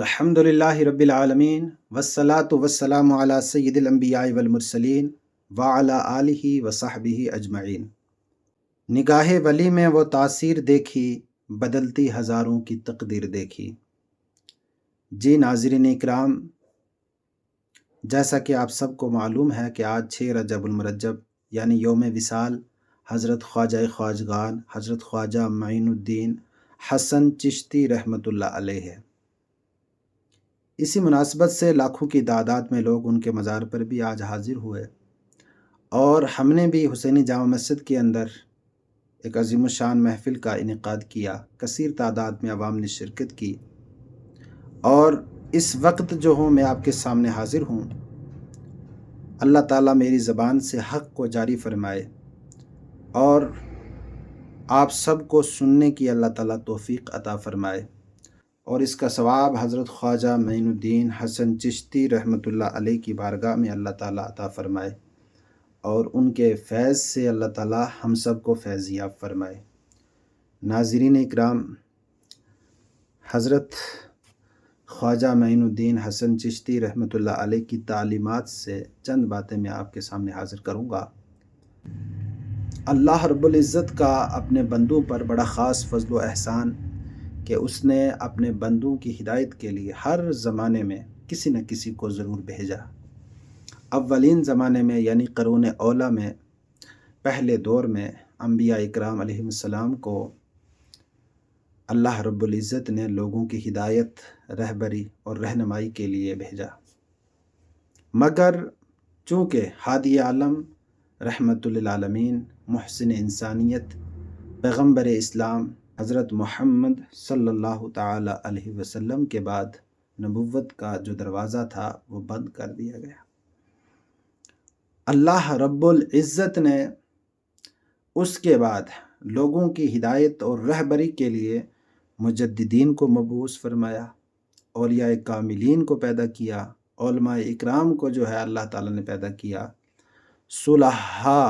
الحمد للہ رب العالمین والصلاة والسلام علی سید الانبیاء والمرسلین وعلی آلہ وصحبہ اجمعین۔ نگاہ ولی میں وہ تاثیر دیکھی، بدلتی ہزاروں کی تقدیر دیکھی۔ جی ناظرین اکرام، جیسا کہ آپ سب کو معلوم ہے کہ آج 6 رجب المرجب یعنی یوم وصال حضرت خواجہ خواجگان حضرت خواجہ معین الدین حسن چشتی رحمۃ اللہ علیہ ہے۔ اسی مناسبت سے لاکھوں کی تعداد میں لوگ ان کے مزار پر بھی آج حاضر ہوئے، اور ہم نے بھی حسینی جامع مسجد کے اندر ایک عظیم الشان محفل کا انعقاد کیا۔ کثیر تعداد میں عوام نے شرکت کی، اور اس وقت جو ہوں میں آپ کے سامنے حاضر ہوں، اللہ تعالیٰ میری زبان سے حق کو جاری فرمائے اور آپ سب کو سننے کی اللہ تعالیٰ توفیق عطا فرمائے، اور اس کا ثواب حضرت خواجہ معین الدین حسن چشتی رحمۃ اللہ علیہ کی بارگاہ میں اللہ تعالیٰ عطا فرمائے، اور ان کے فیض سے اللہ تعالیٰ ہم سب کو فیض یاب فرمائے۔ ناظرین اکرام، حضرت خواجہ معین الدین حسن چشتی رحمۃ اللہ علیہ کی تعلیمات سے چند باتیں میں آپ کے سامنے حاضر کروں گا۔ اللہ رب العزت کا اپنے بندوں پر بڑا خاص فضل و احسان کہ اس نے اپنے بندوں کی ہدایت کے لیے ہر زمانے میں کسی نہ کسی کو ضرور بھیجا۔ اولین زمانے میں یعنی قرون اولیٰ میں، پہلے دور میں انبیاء اکرام علیہم السلام کو اللہ رب العزت نے لوگوں کی ہدایت، رہبری اور رہنمائی کے لیے بھیجا، مگر چونکہ ہادی عالم، رحمت للعالمین، محسن انسانیت، پیغمبر اسلام حضرت محمد صلی اللہ تعالی علیہ وسلم کے بعد نبوت کا جو دروازہ تھا وہ بند کر دیا گیا۔ اللہ رب العزت نے اس کے بعد لوگوں کی ہدایت اور رہبری کے لیے مجددین کو مبعوث فرمایا، اولیاء کاملین کو پیدا کیا، علماء اکرام کو جو ہے اللہ تعالیٰ نے پیدا کیا، صلحاء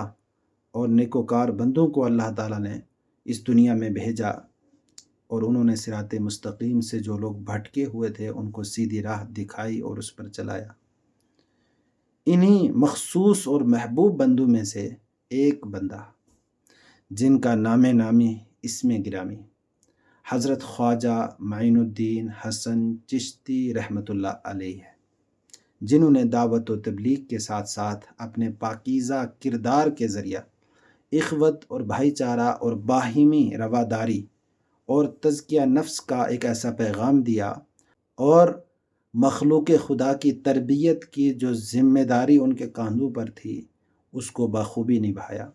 اور نیکوکار بندوں کو اللہ تعالیٰ نے اس دنیا میں بھیجا، اور انہوں نے صراط مستقیم سے جو لوگ بھٹکے ہوئے تھے ان کو سیدھی راہ دکھائی اور اس پر چلایا۔ انہی مخصوص اور محبوب بندوں میں سے ایک بندہ جن کا نام نامی اسم گرامی حضرت خواجہ معین الدین حسن چشتی رحمۃ اللہ علیہ ہے، جنہوں نے دعوت و تبلیغ کے ساتھ ساتھ اپنے پاکیزہ کردار کے ذریعہ اخوت اور بھائی چارہ اور باہمی رواداری اور تزکیہ نفس کا ایک ایسا پیغام دیا، اور مخلوق خدا کی تربیت کی جو ذمہ داری ان کے کاندھوں پر تھی اس کو بخوبی نبھایا۔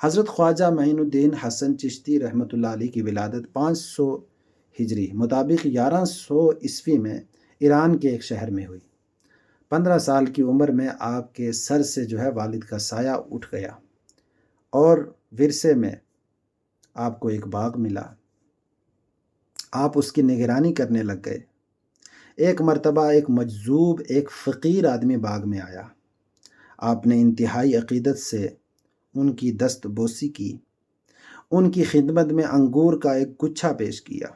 حضرت خواجہ معین الدین حسن چشتی رحمۃ اللہ علیہ کی ولادت 500 ہجری مطابق 1100 عیسوی میں ایران کے ایک شہر میں ہوئی۔ 15 سال کی عمر میں آپ کے سر سے جو ہے والد کا سایہ اٹھ گیا، اور ورثے میں آپ کو ایک باغ ملا، آپ اس کی نگرانی کرنے لگ گئے۔ ایک مرتبہ ایک مجذوب، ایک فقیر آدمی باغ میں آیا، آپ نے انتہائی عقیدت سے ان کی دست بوسی کی، ان کی خدمت میں انگور کا ایک گچھا پیش کیا۔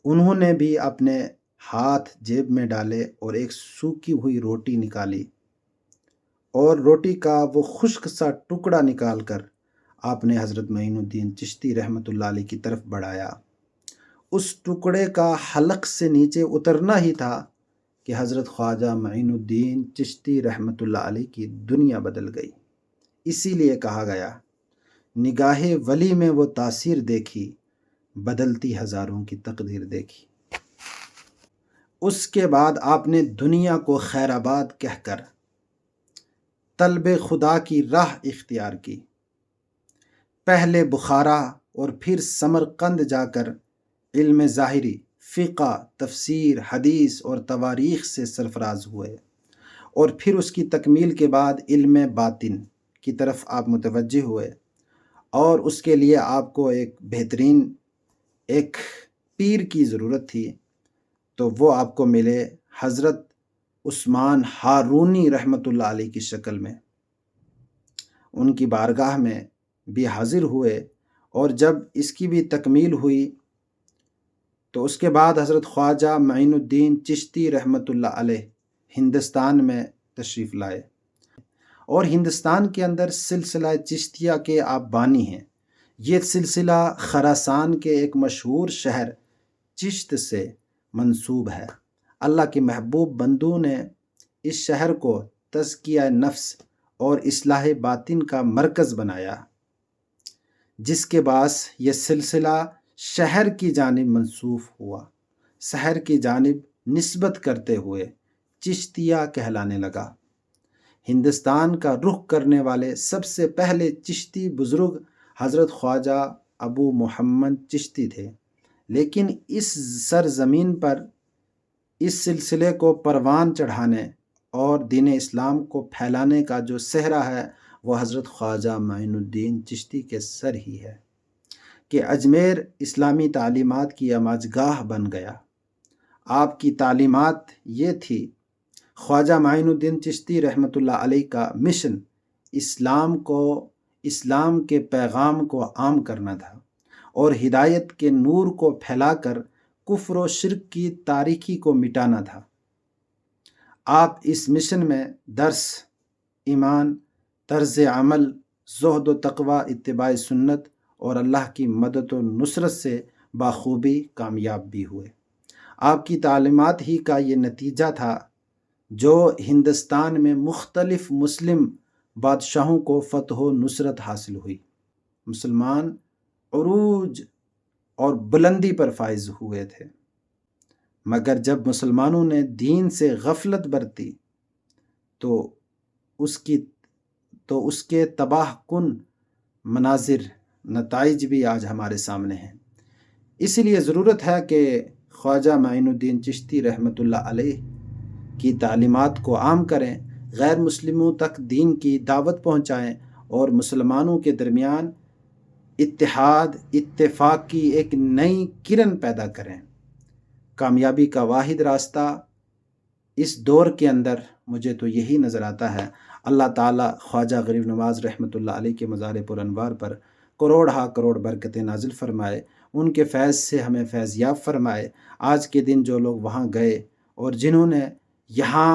انہوں نے بھی اپنے ہاتھ جیب میں ڈالے اور ایک سوکھی ہوئی روٹی نکالی، اور روٹی کا وہ خشک سا ٹکڑا نکال کر آپ نے حضرت معین الدین چشتی رحمۃ اللہ علیہ کی طرف بڑھایا۔ اس ٹکڑے کا حلق سے نیچے اترنا ہی تھا کہ حضرت خواجہ معین الدین چشتی رحمۃ اللہ علیہ کی دنیا بدل گئی۔ اسی لیے کہا گیا، نگاہ ولی میں وہ تاثیر دیکھی، بدلتی ہزاروں کی تقدیر دیکھی۔ اس کے بعد آپ نے دنیا کو خیر آباد کہہ کر طلب خدا کی راہ اختیار کی۔ پہلے بخارا اور پھر سمرقند جا کر علم ظاہری، فقہ، تفسیر، حدیث اور تواریخ سے سرفراز ہوئے، اور پھر اس کی تکمیل کے بعد علم باطن کی طرف آپ متوجہ ہوئے، اور اس کے لیے آپ کو ایک بہترین ایک پیر کی ضرورت تھی، تو وہ آپ کو ملے حضرت عثمان ہارونی رحمۃ اللہ علیہ کی شکل میں۔ ان کی بارگاہ میں بھی حاضر ہوئے، اور جب اس کی بھی تکمیل ہوئی تو اس کے بعد حضرت خواجہ معین الدین چشتی رحمۃ اللہ علیہ ہندوستان میں تشریف لائے، اور ہندوستان کے اندر سلسلہ چشتیہ کے آپ بانی ہیں۔ یہ سلسلہ خراسان کے ایک مشہور شہر چشت سے منسوب ہے۔ اللہ کے محبوب بندوں نے اس شہر کو تزکیہ نفس اور اصلاح باطن کا مرکز بنایا، جس کے باعث یہ سلسلہ شہر کی جانب منسوب ہوا، شہر کی جانب نسبت کرتے ہوئے چشتیہ کہلانے لگا۔ ہندوستان کا رخ کرنے والے سب سے پہلے چشتی بزرگ حضرت خواجہ ابو محمد چشتی تھے، لیکن اس سرزمین پر اس سلسلے کو پروان چڑھانے اور دین اسلام کو پھیلانے کا جو صحرا ہے وہ حضرت خواجہ معین الدین چشتی کے سر ہی ہے، کہ اجمیر اسلامی تعلیمات کی آماجگاہ بن گیا۔ آپ کی تعلیمات یہ تھی، خواجہ معین الدین چشتی رحمۃ اللہ علیہ کا مشن اسلام کے پیغام کو عام کرنا تھا اور ہدایت کے نور کو پھیلا کر کفر و شرک کی تاریکی کو مٹانا تھا۔ آپ اس مشن میں درس، ایمان، طرز عمل، زہد و تقوی، اتباع سنت اور اللہ کی مدد و نصرت سے بخوبی کامیاب بھی ہوئے۔ آپ کی تعلیمات ہی کا یہ نتیجہ تھا جو ہندوستان میں مختلف مسلم بادشاہوں کو فتح و نصرت حاصل ہوئی۔ مسلمان عروج اور بلندی پر فائز ہوئے تھے، مگر جب مسلمانوں نے دین سے غفلت برتی تو اس کے تباہ کن مناظر، نتائج بھی آج ہمارے سامنے ہیں۔ اسی لیے ضرورت ہے کہ خواجہ معین الدین چشتی رحمۃ اللہ علیہ کی تعلیمات کو عام کریں، غیر مسلموں تک دین کی دعوت پہنچائیں اور مسلمانوں کے درمیان اتحاد، اتفاق کی ایک نئی کرن پیدا کریں۔ کامیابی کا واحد راستہ اس دور کے اندر مجھے تو یہی نظر آتا ہے۔ اللہ تعالیٰ خواجہ غریب نواز رحمۃ اللہ علیہ کے مزار پر انوار پر کروڑ ہا کروڑ برکتیں نازل فرمائے، ان کے فیض سے ہمیں فیض یاب فرمائے۔ آج کے دن جو لوگ وہاں گئے اور جنہوں نے یہاں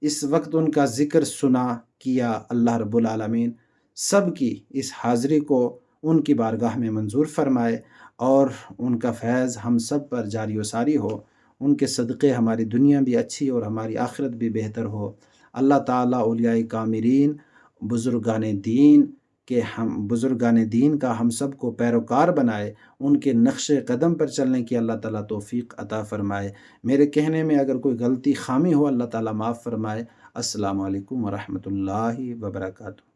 اس وقت ان کا ذکر سنا کیا، اللہ رب العالمین سب کی اس حاضری کو ان کی بارگاہ میں منظور فرمائے اور ان کا فیض ہم سب پر جاری و ساری ہو۔ ان کے صدقے ہماری دنیا بھی اچھی اور ہماری آخرت بھی بہتر ہو۔ اللہ تعالیٰ اولیاء کاملین، بزرگان دین کا ہم سب کو پیروکار بنائے، ان کے نقش قدم پر چلنے کی اللہ تعالیٰ توفیق عطا فرمائے۔ میرے کہنے میں اگر کوئی غلطی خامی ہو اللہ تعالیٰ معاف فرمائے۔ السلام علیکم ورحمۃ اللہ وبرکاتہ۔